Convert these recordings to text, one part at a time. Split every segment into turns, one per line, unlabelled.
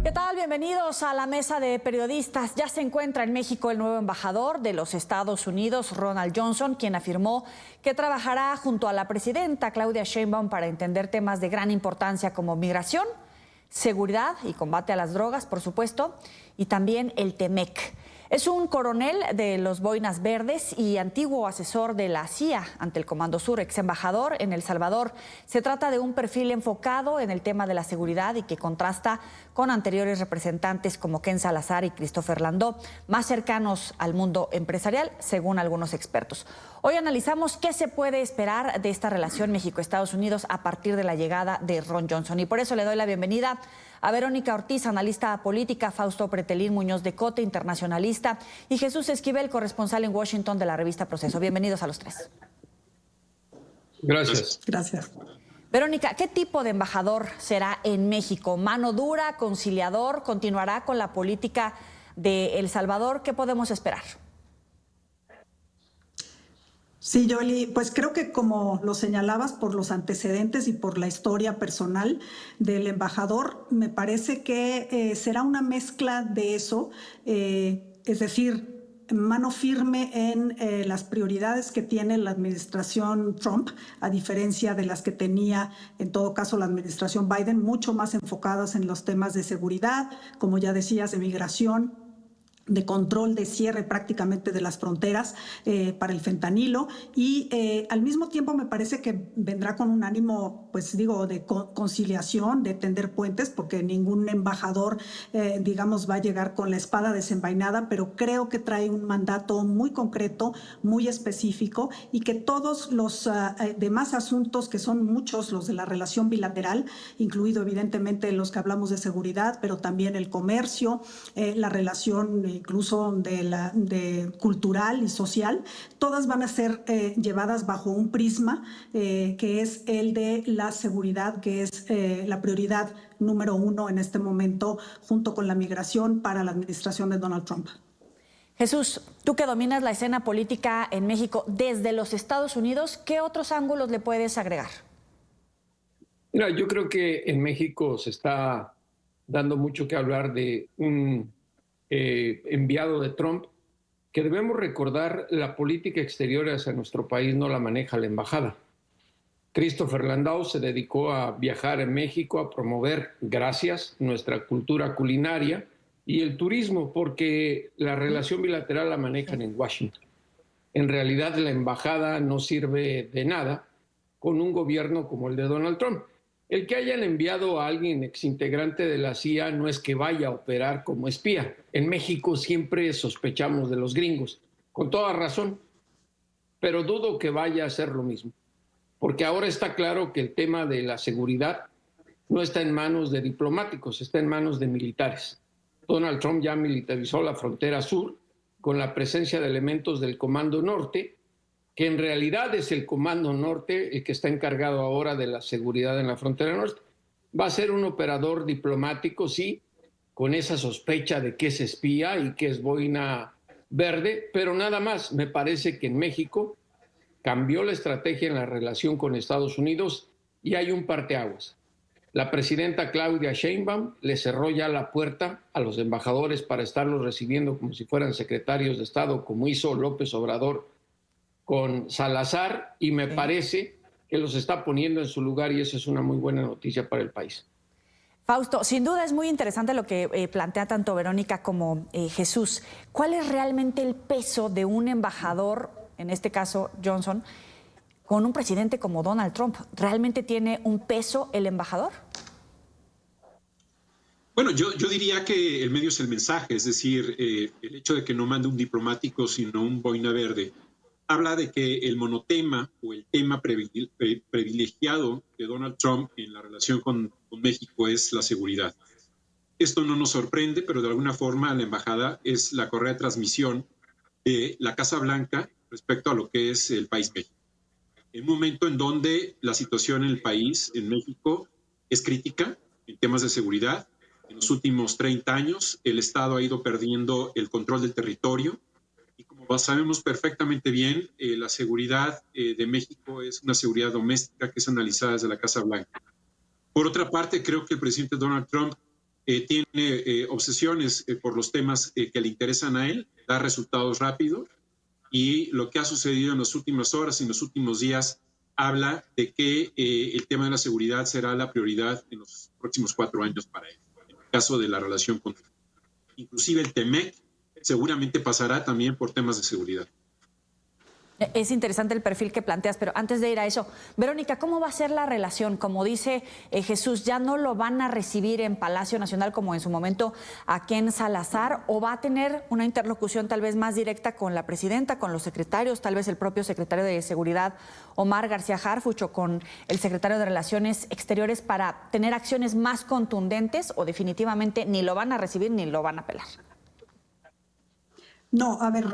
¿Qué tal? Bienvenidos a la mesa de periodistas. Ya se encuentra en México el nuevo embajador de los Estados Unidos, Ronald Johnson, quien afirmó que trabajará junto a la presidenta Claudia Sheinbaum para entender temas de gran importancia como migración, seguridad y combate a las drogas, por supuesto, y también el TEMEC. Es un coronel de los Boinas Verdes y antiguo asesor de la CIA ante el Comando Sur, ex embajador en El Salvador. Se trata de un perfil enfocado en el tema de la seguridad y que contrasta con anteriores representantes como Ken Salazar y Christopher Landó, más cercanos al mundo empresarial, según algunos expertos. Hoy analizamos qué se puede esperar de esta relación México-Estados Unidos a partir de la llegada de Ron Johnson. Y por eso le doy la bienvenida a Verónica Ortiz, analista política, Fausto Pretelín Muñoz de Cote, internacionalista, y Jesús Esquivel, corresponsal en Washington de la revista Proceso. Bienvenidos a los tres.
Gracias.
Gracias.
Verónica, ¿qué tipo de embajador será en México? ¿Mano dura, conciliador? ¿Continuará con la política de El Salvador? ¿Qué podemos esperar?
Sí, Yoli, pues creo que como lo señalabas por los antecedentes y por la historia personal del embajador, me parece que será una mezcla de eso, es decir, mano firme en las prioridades que tiene la administración Trump, a diferencia de las que tenía, en todo caso, la administración Biden, mucho más enfocadas en los temas de seguridad, como ya decías, de migración, de control, de cierre prácticamente de las fronteras para el fentanilo, y al mismo tiempo me parece que vendrá con un ánimo, pues digo, de conciliación, de tender puentes, porque ningún embajador, digamos, va a llegar con la espada desenvainada, pero creo que trae un mandato muy concreto, muy específico, y que todos los demás asuntos, que son muchos los de la relación bilateral, incluido evidentemente los que hablamos de seguridad, pero también el comercio, la relación incluso de cultural y social, todas van a ser llevadas bajo un prisma que es el de la seguridad, que es la prioridad número uno en este momento, junto con la migración para la administración de Donald Trump.
Jesús, tú que dominas la escena política en México desde los Estados Unidos, ¿qué otros ángulos le puedes agregar?
Mira, yo creo que en México se está dando mucho que hablar de un enviado de Trump, que debemos recordar, la política exterior hacia nuestro país no la maneja la embajada. Christopher Landau se dedicó a viajar en México, a promover, gracias, nuestra cultura culinaria y el turismo, porque la relación bilateral la manejan en Washington. En realidad, la embajada no sirve de nada con un gobierno como el de Donald Trump. El que hayan enviado a alguien exintegrante de la CIA no es que vaya a operar como espía. En México siempre sospechamos de los gringos, con toda razón, pero dudo que vaya a hacer lo mismo, porque ahora está claro que el tema de la seguridad no está en manos de diplomáticos, está en manos de militares. Donald Trump ya militarizó la frontera sur con la presencia de elementos del Comando Norte, que en realidad es el Comando Norte el que está encargado ahora de la seguridad en la frontera norte. Va a ser un operador diplomático, sí, con esa sospecha de que es espía y que es boina verde, pero nada más. Me parece que en México cambió la estrategia en la relación con Estados Unidos y hay un parteaguas. La presidenta Claudia Sheinbaum le cerró ya la puerta a los embajadores para estarlos recibiendo como si fueran secretarios de Estado, como hizo López Obrador con Salazar, y me parece que los está poniendo en su lugar, y eso es una muy buena noticia para el país.
Fausto, sin duda es muy interesante lo que plantea tanto Verónica como Jesús. ¿Cuál es realmente el peso de un embajador, en este caso Johnson, con un presidente como Donald Trump? ¿Realmente tiene un peso el embajador?
Bueno, yo diría que el medio es el mensaje, es decir, el hecho de que no mande un diplomático, sino un boina verde, habla de que el monotema o el tema privilegiado de Donald Trump en la relación con México es la seguridad. Esto no nos sorprende, pero de alguna forma la embajada es la correa de transmisión de la Casa Blanca respecto a lo que es el país México. En un momento en donde la situación en el país, en México, es crítica en temas de seguridad. En los últimos 30 años, el Estado ha ido perdiendo el control del territorio. Y como sabemos perfectamente bien, la seguridad de México es una seguridad doméstica que es analizada desde la Casa Blanca. Por otra parte, creo que el presidente Donald Trump tiene obsesiones por los temas que le interesan a él, da resultados rápidos, y lo que ha sucedido en las últimas horas y en los últimos días habla de que el tema de la seguridad será la prioridad en los próximos 4 años para él. En el caso de la relación con inclusive el TEMEC seguramente pasará también por temas de seguridad.
Es interesante el perfil que planteas, pero antes de ir a eso, Verónica, ¿cómo va a ser la relación? Como dice Jesús, ¿ya no lo van a recibir en Palacio Nacional como en su momento a Ken Salazar, o va a tener una interlocución tal vez más directa con la presidenta, con los secretarios, tal vez el propio secretario de Seguridad, Omar García Harfuch, o con el secretario de Relaciones Exteriores, para tener acciones más contundentes, o definitivamente ni lo van a recibir ni lo van a apelar?
No, a ver,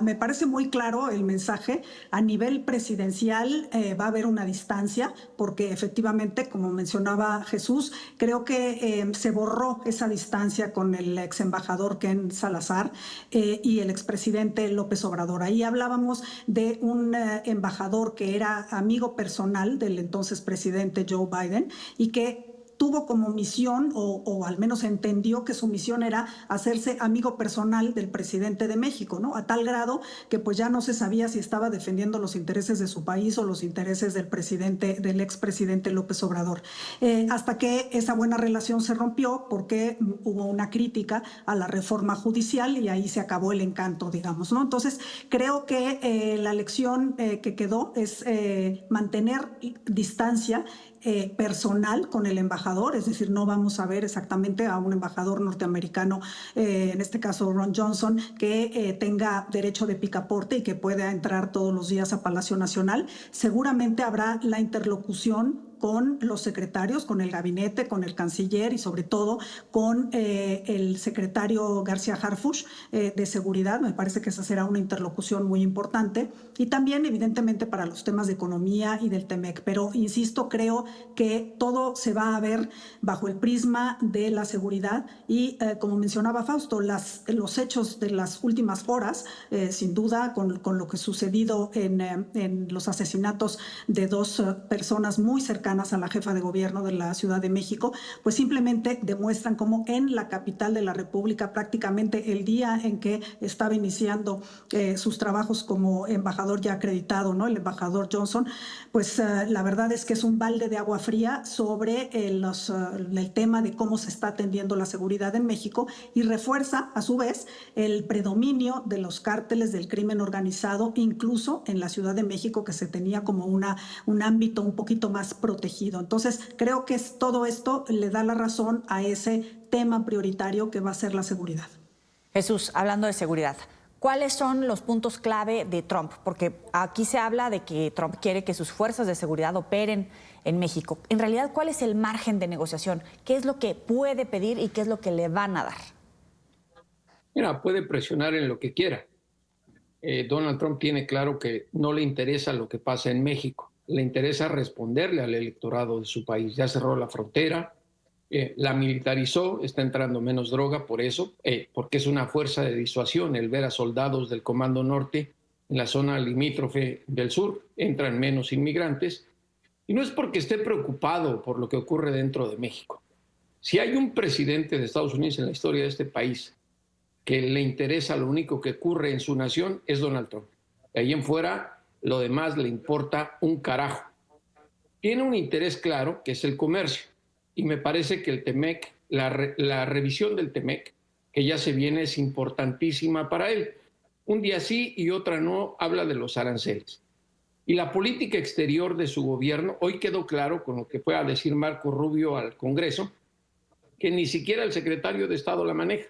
me parece muy claro el mensaje. A nivel presidencial va a haber una distancia, porque efectivamente, como mencionaba Jesús, creo que se borró esa distancia con el ex embajador Ken Salazar y el expresidente López Obrador. Ahí hablábamos de un embajador que era amigo personal del entonces presidente Joe Biden y que tuvo como misión, o al menos entendió que su misión era hacerse amigo personal del presidente de México, ¿no? A tal grado que pues ya no se sabía si estaba defendiendo los intereses de su país o los intereses del expresidente López Obrador. Hasta que esa buena relación se rompió porque hubo una crítica a la reforma judicial y ahí se acabó el encanto, digamos, ¿no? Entonces, creo que la lección que quedó es mantener distancia personal con el embajador, es decir, no vamos a ver exactamente a un embajador norteamericano, en este caso Ron Johnson, que tenga derecho de picaporte y que pueda entrar todos los días a Palacio Nacional. Seguramente habrá la interlocución con los secretarios, con el gabinete, con el canciller y sobre todo con el secretario García Harfuch de Seguridad. Me parece que esa será una interlocución muy importante, y también evidentemente para los temas de economía y del TEMEC. Pero insisto, creo que todo se va a ver bajo el prisma de la seguridad y como mencionaba Fausto, los hechos de las últimas horas, sin duda con lo que ha sucedido en los asesinatos de 2 personas muy cercanas a la jefa de gobierno de la Ciudad de México, pues simplemente demuestran cómo en la capital de la República, prácticamente el día en que estaba iniciando sus trabajos como embajador ya acreditado, ¿no? El embajador Johnson, pues la verdad es que es un balde de agua fría sobre el tema de cómo se está atendiendo la seguridad en México, y refuerza a su vez el predominio de los cárteles del crimen organizado, incluso en la Ciudad de México, que se tenía como un ámbito un poquito más protegido. Entonces, creo que todo esto le da la razón a ese tema prioritario que va a ser la seguridad.
Jesús, hablando de seguridad, ¿cuáles son los puntos clave de Trump? Porque aquí se habla de que Trump quiere que sus fuerzas de seguridad operen en México. En realidad, ¿cuál es el margen de negociación? ¿Qué es lo que puede pedir y qué es lo que le van a dar?
Mira, puede presionar en lo que quiera. Donald Trump tiene claro que no le interesa lo que pasa en México. Le interesa responderle al electorado de su país. Ya cerró la frontera, la militarizó, está entrando menos droga por eso, porque es una fuerza de disuasión el ver a soldados del Comando Norte en la zona limítrofe del sur. Entran menos inmigrantes, y no es porque esté preocupado por lo que ocurre dentro de México. Si hay un presidente de Estados Unidos en la historia de este país que le interesa lo único que ocurre en su nación, es Donald Trump. De ahí en fuera, lo demás le importa un carajo. Tiene un interés claro, que es el comercio, y me parece que el TEMEC, la revisión del TEMEC, que ya se viene, es importantísima para él. Un día sí y otra no habla de los aranceles. Y la política exterior de su gobierno, hoy quedó claro con lo que fue a decir Marco Rubio al Congreso, que ni siquiera el secretario de Estado la maneja.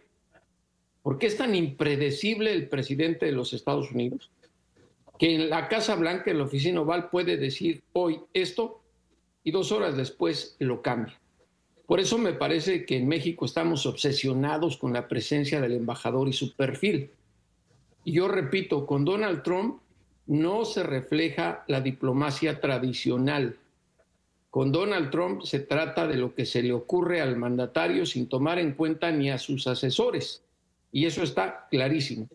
¿Por qué es tan impredecible el presidente de los Estados Unidos? Que en la Casa Blanca, en la oficina oval, puede decir hoy esto y 2 horas después lo cambia. Por eso me parece que en México estamos obsesionados con la presencia del embajador y su perfil. Y yo repito, con Donald Trump no se refleja la diplomacia tradicional. Con Donald Trump se trata de lo que se le ocurre al mandatario sin tomar en cuenta ni a sus asesores. Y eso está clarísimo.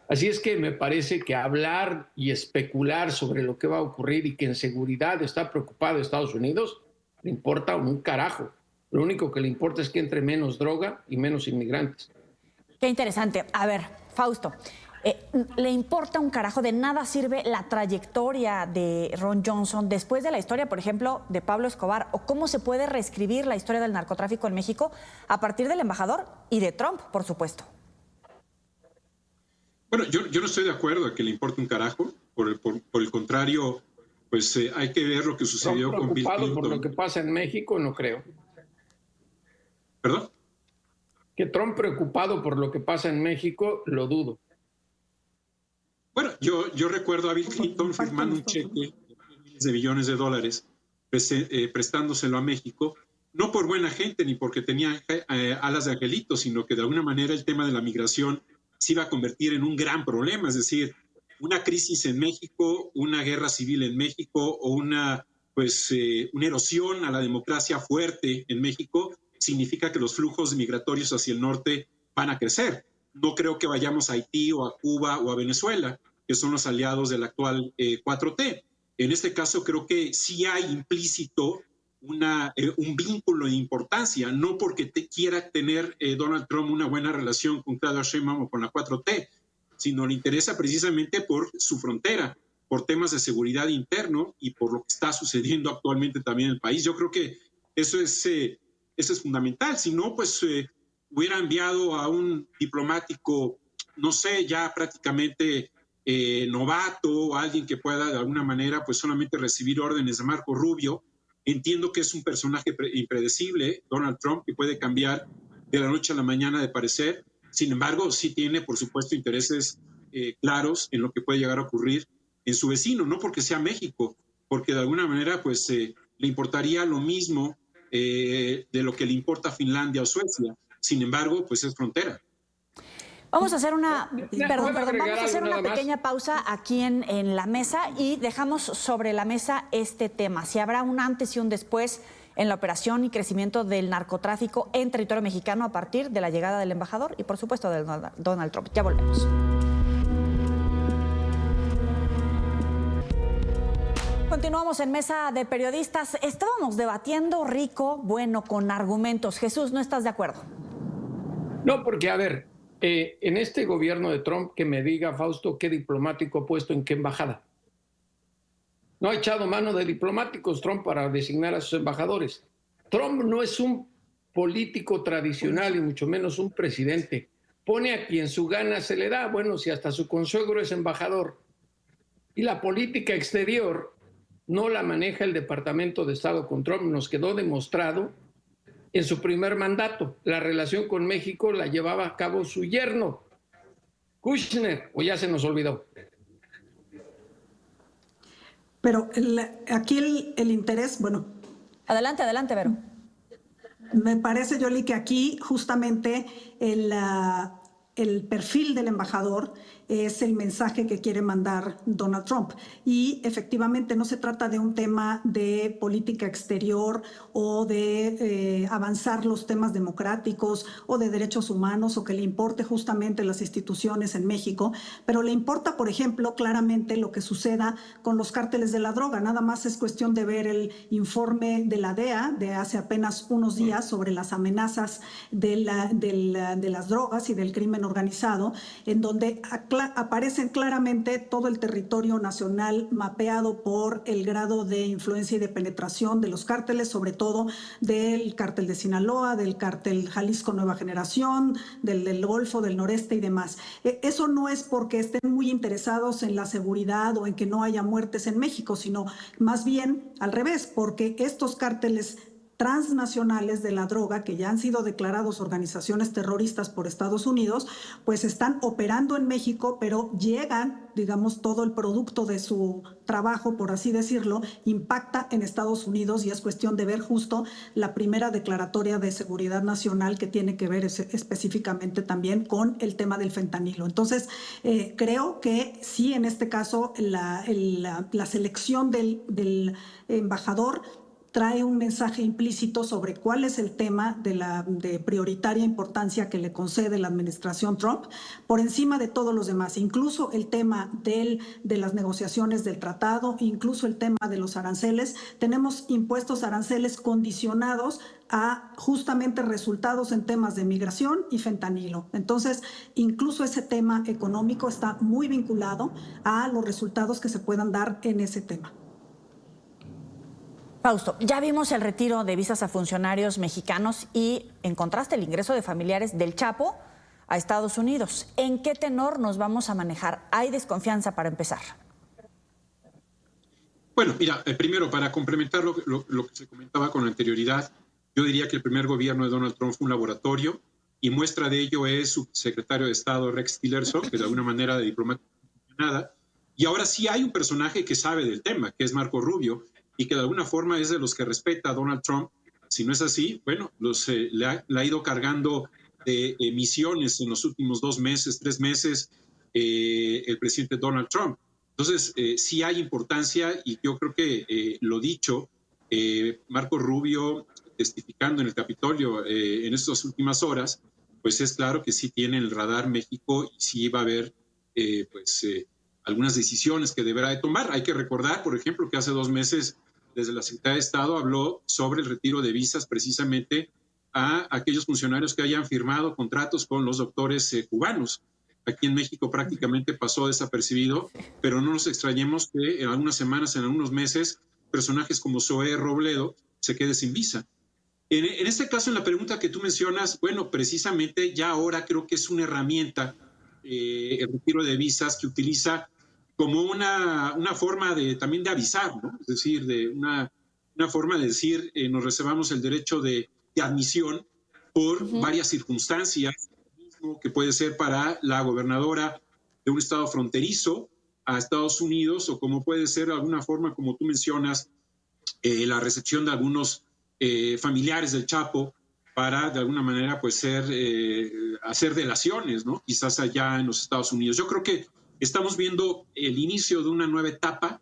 Así es que me parece que hablar y especular sobre lo que va a ocurrir y que en seguridad está preocupado Estados Unidos, le importa un carajo. Lo único que le importa es que entre menos droga y menos inmigrantes.
Qué interesante. A ver, Fausto, ¿le importa un carajo? De nada sirve la trayectoria de Ron Johnson después de la historia, por ejemplo, de Pablo Escobar, o cómo se puede reescribir la historia del narcotráfico en México a partir del embajador y de Trump, por supuesto.
Bueno, yo no estoy de acuerdo a que le importe un carajo. Por el contrario, pues hay que ver lo que sucedió con Bill
Preocupado
Clinton.
por lo que pasa en México, no creo.
¿Perdón?
Que Trump preocupado por lo que pasa en México, lo dudo.
Bueno, yo recuerdo a Bill Clinton firmando un cheque de miles de millones de dólares, prestándoselo a México, no por buena gente ni porque tenía alas de angelito, sino que de alguna manera el tema de la migración se iba a convertir en un gran problema, es decir, una crisis en México, una guerra civil en México o una erosión a la democracia fuerte en México significa que los flujos migratorios hacia el norte van a crecer. No creo que vayamos a Haití o a Cuba o a Venezuela, que son los aliados del actual 4T. En este caso creo que sí hay implícito un vínculo de importancia, no porque quiera tener Donald Trump una buena relación con Claudia Sheinbaum o con la 4T, sino le interesa precisamente por su frontera, por temas de seguridad interno y por lo que está sucediendo actualmente también en el país. Yo creo que eso es fundamental. Si no, pues hubiera enviado a un diplomático, no sé, ya prácticamente novato, alguien que pueda de alguna manera pues solamente recibir órdenes de Marco Rubio. Entiendo que es un personaje impredecible, Donald Trump, que puede cambiar de la noche a la mañana de parecer. Sin embargo, sí tiene, por supuesto, intereses claros en lo que puede llegar a ocurrir en su vecino, no porque sea México, porque de alguna manera pues le importaría lo mismo de lo que le importa a Finlandia o Suecia. Sin embargo, pues es frontera.
Vamos a hacer una, vamos a hacer una
más?
pequeña pausa aquí en la mesa y dejamos sobre la mesa este tema. Si habrá un antes y un después en la operación y crecimiento del narcotráfico en territorio mexicano a partir de la llegada del embajador y, por supuesto, de Donald Trump. Ya volvemos. Continuamos en Mesa de Periodistas. Estábamos debatiendo rico, bueno, con argumentos. Jesús, ¿no estás de acuerdo?
No, porque, a ver, en este gobierno de Trump, que me diga, Fausto, qué diplomático ha puesto en qué embajada. No ha echado mano de diplomáticos Trump para designar a sus embajadores. Trump no es un político tradicional y mucho menos un presidente. Pone a quien su gana se le da. Bueno, si hasta su consuegro es embajador. Y la política exterior no la maneja el Departamento de Estado con Trump. Nos quedó demostrado en su primer mandato. La relación con México la llevaba a cabo su yerno, Kushner, o ya se nos olvidó.
Pero aquí el interés, bueno.
Adelante, Vero.
Me parece, Yoli, que aquí justamente el perfil del embajador es el mensaje que quiere mandar Donald Trump. Y efectivamente no se trata de un tema de política exterior o de avanzar los temas democráticos o de derechos humanos o que le importe justamente las instituciones en México, pero le importa, por ejemplo, claramente lo que suceda con los cárteles de la droga. Nada más es cuestión de ver el informe de la DEA de hace apenas unos días sobre las amenazas de las drogas y del crimen organizado, en donde aparecen claramente todo el territorio nacional mapeado por el grado de influencia y de penetración de los cárteles, sobre todo del cártel de Sinaloa, del cártel Jalisco Nueva Generación, del Golfo, del Noreste y demás. Eso no es porque estén muy interesados en la seguridad o en que no haya muertes en México, sino más bien al revés, porque estos cárteles transnacionales de la droga, que ya han sido declarados organizaciones terroristas por Estados Unidos, pues están operando en México, pero llegan, digamos, todo el producto de su trabajo, por así decirlo, impacta en Estados Unidos, y es cuestión de ver justo la primera declaratoria de seguridad nacional que tiene que ver específicamente también con el tema del fentanilo. Entonces, creo que sí, en este caso, la selección del embajador trae un mensaje implícito sobre cuál es el tema de prioritaria importancia que le concede la administración Trump por encima de todos los demás, incluso el tema de las negociaciones del tratado, incluso el tema de los aranceles. Tenemos impuestos aranceles condicionados a justamente resultados en temas de migración y fentanilo. Entonces, incluso ese tema económico está muy vinculado a los resultados que se puedan dar en ese tema.
Fausto, ya vimos el retiro de visas a funcionarios mexicanos y, en contraste, el ingreso de familiares del Chapo a Estados Unidos. ¿En qué tenor nos vamos a manejar? ¿Hay desconfianza para empezar?
Bueno, mira, primero, para complementar lo que se comentaba con anterioridad, yo diría que el primer gobierno de Donald Trump fue un laboratorio y muestra de ello es su secretario de Estado, Rex Tillerson, que de alguna manera de diplomática nada. Y ahora sí hay un personaje que sabe del tema, que es Marco Rubio, y que de alguna forma es de los que respeta a Donald Trump. Si no es así, bueno, le ha ido cargando de misiones en los últimos 2 meses, 3 meses, el presidente Donald Trump. Entonces, sí hay importancia y yo creo que lo dicho, Marco Rubio testificando en el Capitolio en estas últimas horas, pues es claro que sí tiene el radar México y sí va a haber algunas decisiones que deberá de tomar. Hay que recordar, por ejemplo, que hace 2 meses desde la Secretaría de Estado habló sobre el retiro de visas precisamente a aquellos funcionarios que hayan firmado contratos con los doctores cubanos. Aquí en México prácticamente pasó desapercibido, pero no nos extrañemos que en algunas semanas, en algunos meses, personajes como Zoé Robledo se quede sin visa. En este caso, en la pregunta que tú mencionas, bueno, precisamente ya ahora creo que es una herramienta, el retiro de visas, que utiliza como una forma también de avisar, ¿no? Es decir, de una forma de decir, nos reservamos el derecho de admisión por varias circunstancias, que puede ser para la gobernadora de un estado fronterizo a Estados Unidos, o como puede ser de alguna forma, como tú mencionas, la recepción de algunos familiares del Chapo para de alguna manera pues hacer delaciones, ¿no? Quizás allá en los Estados Unidos. Yo creo que estamos viendo el inicio de una nueva etapa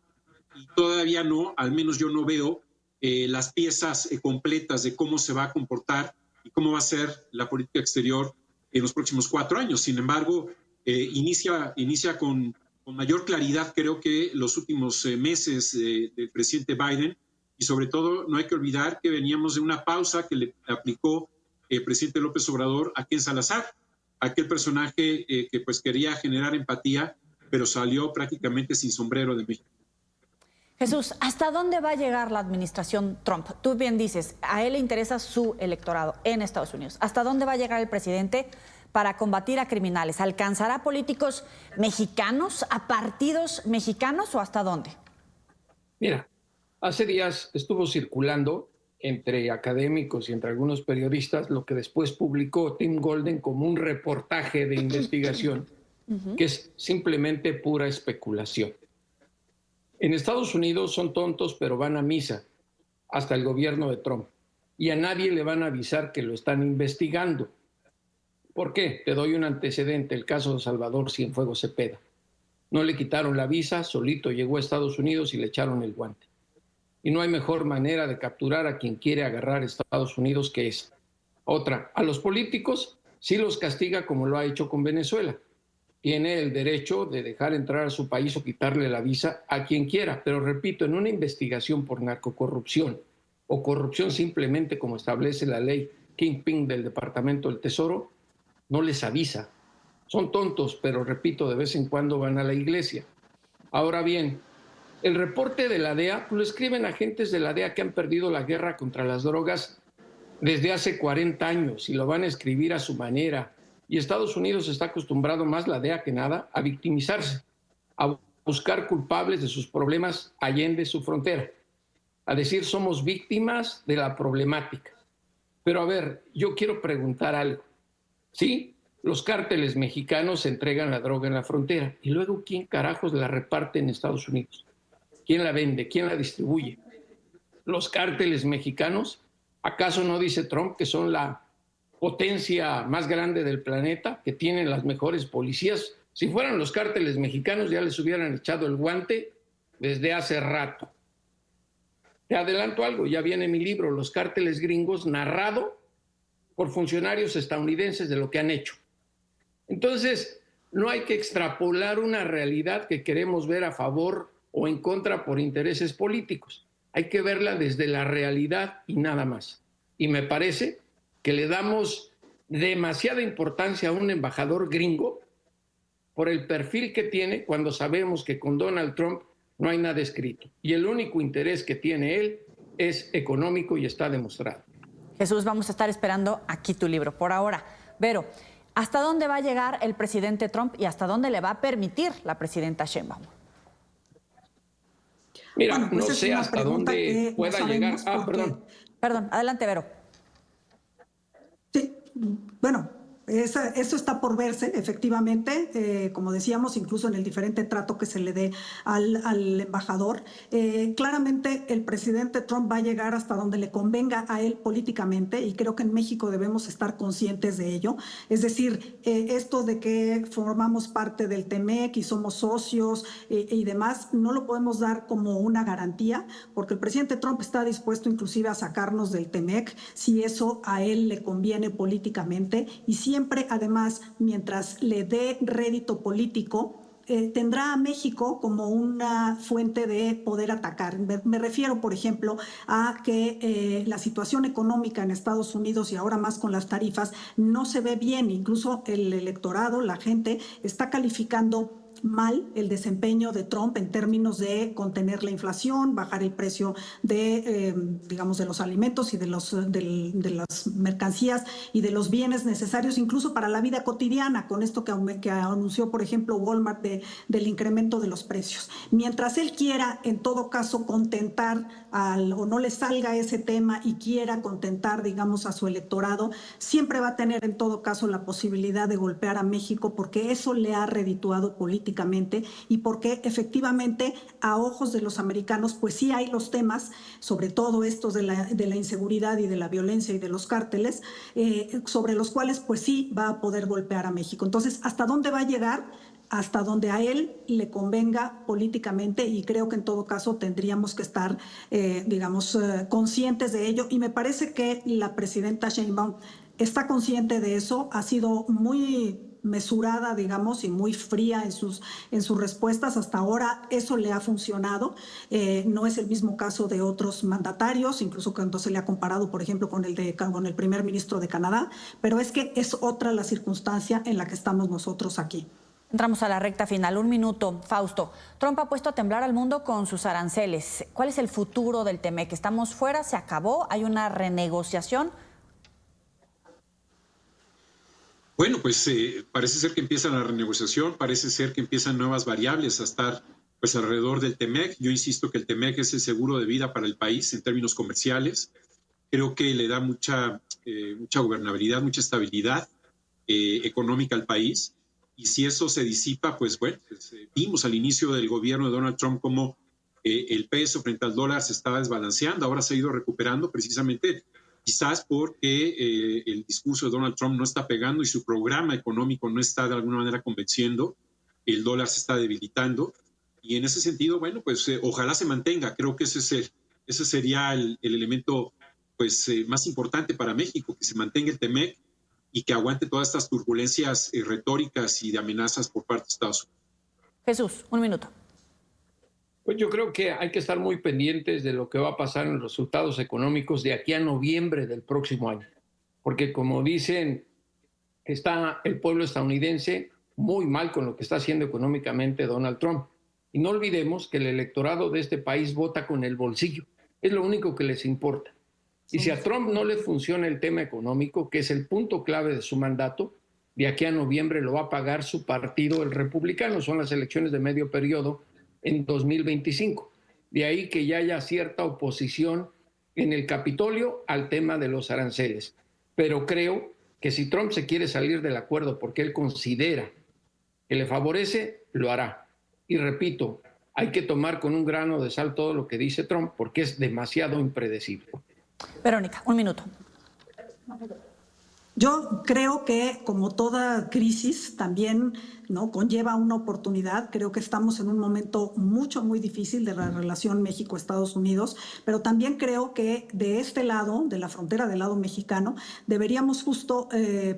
y todavía no, al menos yo no veo las piezas completas de cómo se va a comportar y cómo va a ser la política exterior en los próximos 4 años. Sin embargo, inicia con mayor claridad, creo que los últimos meses del presidente Biden, y sobre todo no hay que olvidar que veníamos de una pausa que le aplicó el presidente López Obrador a Ken Salazar, aquel personaje que pues quería generar empatía, pero salió prácticamente sin sombrero de México.
Jesús, ¿hasta dónde va a llegar la administración Trump? Tú bien dices, a él le interesa su electorado en Estados Unidos. ¿Hasta dónde va a llegar el presidente para combatir a criminales? ¿Alcanzará a políticos mexicanos, a partidos mexicanos o hasta dónde?
Mira, hace días estuvo circulando entre académicos y entre algunos periodistas lo que después publicó Tim Golden como un reportaje de investigación que es simplemente pura especulación. En Estados Unidos son tontos, pero van a misa, hasta el gobierno de Trump. Y a nadie le van a avisar que lo están investigando. ¿Por qué? Te doy un antecedente, el caso de Salvador Cienfuegos Cepeda. No le quitaron la visa, solito llegó a Estados Unidos y le echaron el guante. Y no hay mejor manera de capturar a quien quiere agarrar a Estados Unidos que esa. Otra, a los políticos sí los castiga como lo ha hecho con Venezuela. Tiene el derecho de dejar entrar a su país o quitarle la visa a quien quiera. Pero repito, en una investigación por narcocorrupción o corrupción simplemente como establece la ley Kingpin del Departamento del Tesoro, no les avisa. Son tontos, pero repito, de vez en cuando van a la iglesia. Ahora bien, el reporte de la DEA lo escriben agentes de la DEA que han perdido la guerra contra las drogas desde hace 40 años y lo van a escribir a su manera. Y Estados Unidos está acostumbrado, más la DEA que nada, a victimizarse, a buscar culpables de sus problemas allende su frontera, a decir somos víctimas de la problemática. Pero a ver, yo quiero preguntar algo. Sí, los cárteles mexicanos entregan la droga en la frontera. ¿Y luego quién carajos la reparte en Estados Unidos? ¿Quién la vende? ¿Quién la distribuye? ¿Los cárteles mexicanos? ¿Acaso no dice Trump que son la potencia más grande del planeta, que tienen las mejores policías? Si fueran los cárteles mexicanos ya les hubieran echado el guante desde hace rato. Te adelanto algo, ya viene mi libro, Los cárteles gringos, narrado por funcionarios estadounidenses de lo que han hecho. Entonces, no hay que extrapolar una realidad que queremos ver a favor o en contra por intereses políticos. Hay que verla desde la realidad y nada más. Y me parece que le damos demasiada importancia a un embajador gringo por el perfil que tiene cuando sabemos que con Donald Trump no hay nada escrito. Y el único interés que tiene él es económico y está demostrado.
Jesús, vamos a estar esperando aquí tu libro. Por ahora, Vero, ¿hasta dónde va a llegar el presidente Trump y hasta dónde le va a permitir la presidenta Sheinbaum?
Mira,
Bueno, pues
no sé hasta dónde pueda llegar.
Perdón, adelante, Vero.
Sí, bueno, eso está por verse, efectivamente, como decíamos, incluso en el diferente trato que se le dé al embajador. Claramente el presidente Trump va a llegar hasta donde le convenga a él políticamente y creo que en México debemos estar conscientes de ello. Es decir, esto de que formamos parte del TEMEC y somos socios y demás, no lo podemos dar como una garantía porque el presidente Trump está dispuesto inclusive a sacarnos del TEMEC si eso a él le conviene políticamente y siempre, además, mientras le dé rédito político, tendrá a México como una fuente de poder atacar. Me refiero, por ejemplo, a que la situación económica en Estados Unidos y ahora más con las tarifas no se ve bien. Incluso el electorado, la gente, está calificando mal el desempeño de Trump en términos de contener la inflación, bajar el precio de, digamos, de los alimentos y de las mercancías y de los bienes necesarios, incluso para la vida cotidiana, con esto que anunció, por ejemplo, Walmart del incremento de los precios. Mientras él quiera, en todo caso, contentar o no le salga ese tema y quiera contentar, digamos, a su electorado, siempre va a tener, en todo caso, la posibilidad de golpear a México porque eso le ha redituado políticamente y porque efectivamente a ojos de los americanos pues sí hay los temas, sobre todo estos de la inseguridad y de la violencia y de los cárteles, sobre los cuales pues sí va a poder golpear a México. Entonces, ¿hasta dónde va a llegar? Hasta donde a él le convenga políticamente y creo que en todo caso tendríamos que estar, digamos, conscientes de ello y me parece que la presidenta Sheinbaum está consciente de eso, ha sido muy mesurada, digamos, y muy fría en sus respuestas. Hasta ahora eso le ha funcionado. No es el mismo caso de otros mandatarios, incluso cuando se le ha comparado, por ejemplo, con el primer ministro de Canadá, pero es que es otra la circunstancia en la que estamos nosotros aquí.
Entramos a la recta final. Un minuto, Fausto. Trump ha puesto a temblar al mundo con sus aranceles. ¿Cuál es el futuro del TEMEC? ¿Estamos fuera? ¿Se acabó? ¿Hay una renegociación?
Bueno, pues parece ser que empieza la renegociación, parece ser que empiezan nuevas variables a estar pues alrededor del TEMEC. Yo insisto que el TEMEC es el seguro de vida para el país en términos comerciales. Creo que le da mucha gobernabilidad, mucha estabilidad económica al país. Y si eso se disipa, pues bueno, vimos al inicio del gobierno de Donald Trump cómo el peso frente al dólar se estaba desbalanceando, ahora se ha ido recuperando precisamente quizás porque el discurso de Donald Trump no está pegando y su programa económico no está de alguna manera convenciendo, el dólar se está debilitando y en ese sentido, bueno, pues ojalá se mantenga. Creo que ese sería el elemento pues, más importante para México, que se mantenga el TEMEC y que aguante todas estas turbulencias retóricas y de amenazas por parte de Estados Unidos.
Jesús, un minuto.
Pues yo creo que hay que estar muy pendientes de lo que va a pasar en los resultados económicos de aquí a noviembre del próximo año. Porque como dicen, está el pueblo estadounidense muy mal con lo que está haciendo económicamente Donald Trump. Y no olvidemos que el electorado de este país vota con el bolsillo. Es lo único que les importa. Y si a Trump no le funciona el tema económico, que es el punto clave de su mandato, de aquí a noviembre lo va a pagar su partido, el republicano. Son las elecciones de medio periodo en 2025. De ahí que ya haya cierta oposición en el Capitolio al tema de los aranceles. Pero creo que si Trump se quiere salir del acuerdo porque él considera que le favorece, lo hará. Y repito, hay que tomar con un grano de sal todo lo que dice Trump porque es demasiado impredecible.
Verónica, un minuto.
Yo creo que, como toda crisis, también ¿no? Conlleva una oportunidad. Creo que estamos en un momento muy difícil de la relación México-Estados Unidos, pero también creo que de este lado, de la frontera del lado mexicano, deberíamos justo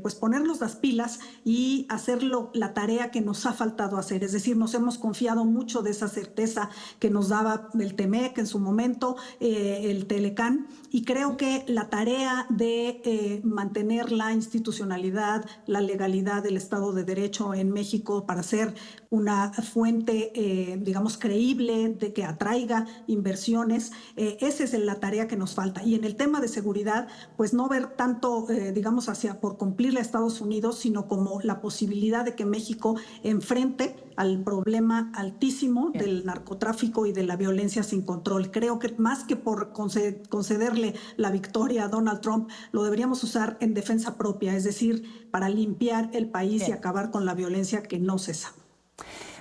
pues ponernos las pilas y hacerlo la tarea que nos ha faltado hacer. Es decir, nos hemos confiado mucho de esa certeza que nos daba el TEMEC en su momento, el Telecán, y creo que la tarea de mantener la institucionalidad, la legalidad del Estado de Derecho en México para ser una fuente, digamos, creíble, de que atraiga inversiones, esa es la tarea que nos falta. Y en el tema de seguridad, pues no ver tanto, digamos, hacia por cumplirle a Estados Unidos, sino como la posibilidad de que México enfrente al problema altísimo del narcotráfico y de la violencia sin control. Creo que más que por concederle la victoria a Donald Trump, lo deberíamos usar en defensa propia, es decir, para limpiar el país y acabar con la violencia que no cesa.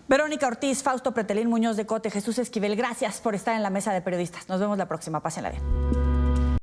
Verónica Ortiz, Fausto Pretelín, Muñoz de Cote, Jesús Esquivel, gracias por estar en la mesa de periodistas. Nos vemos la próxima. Pásenla bien.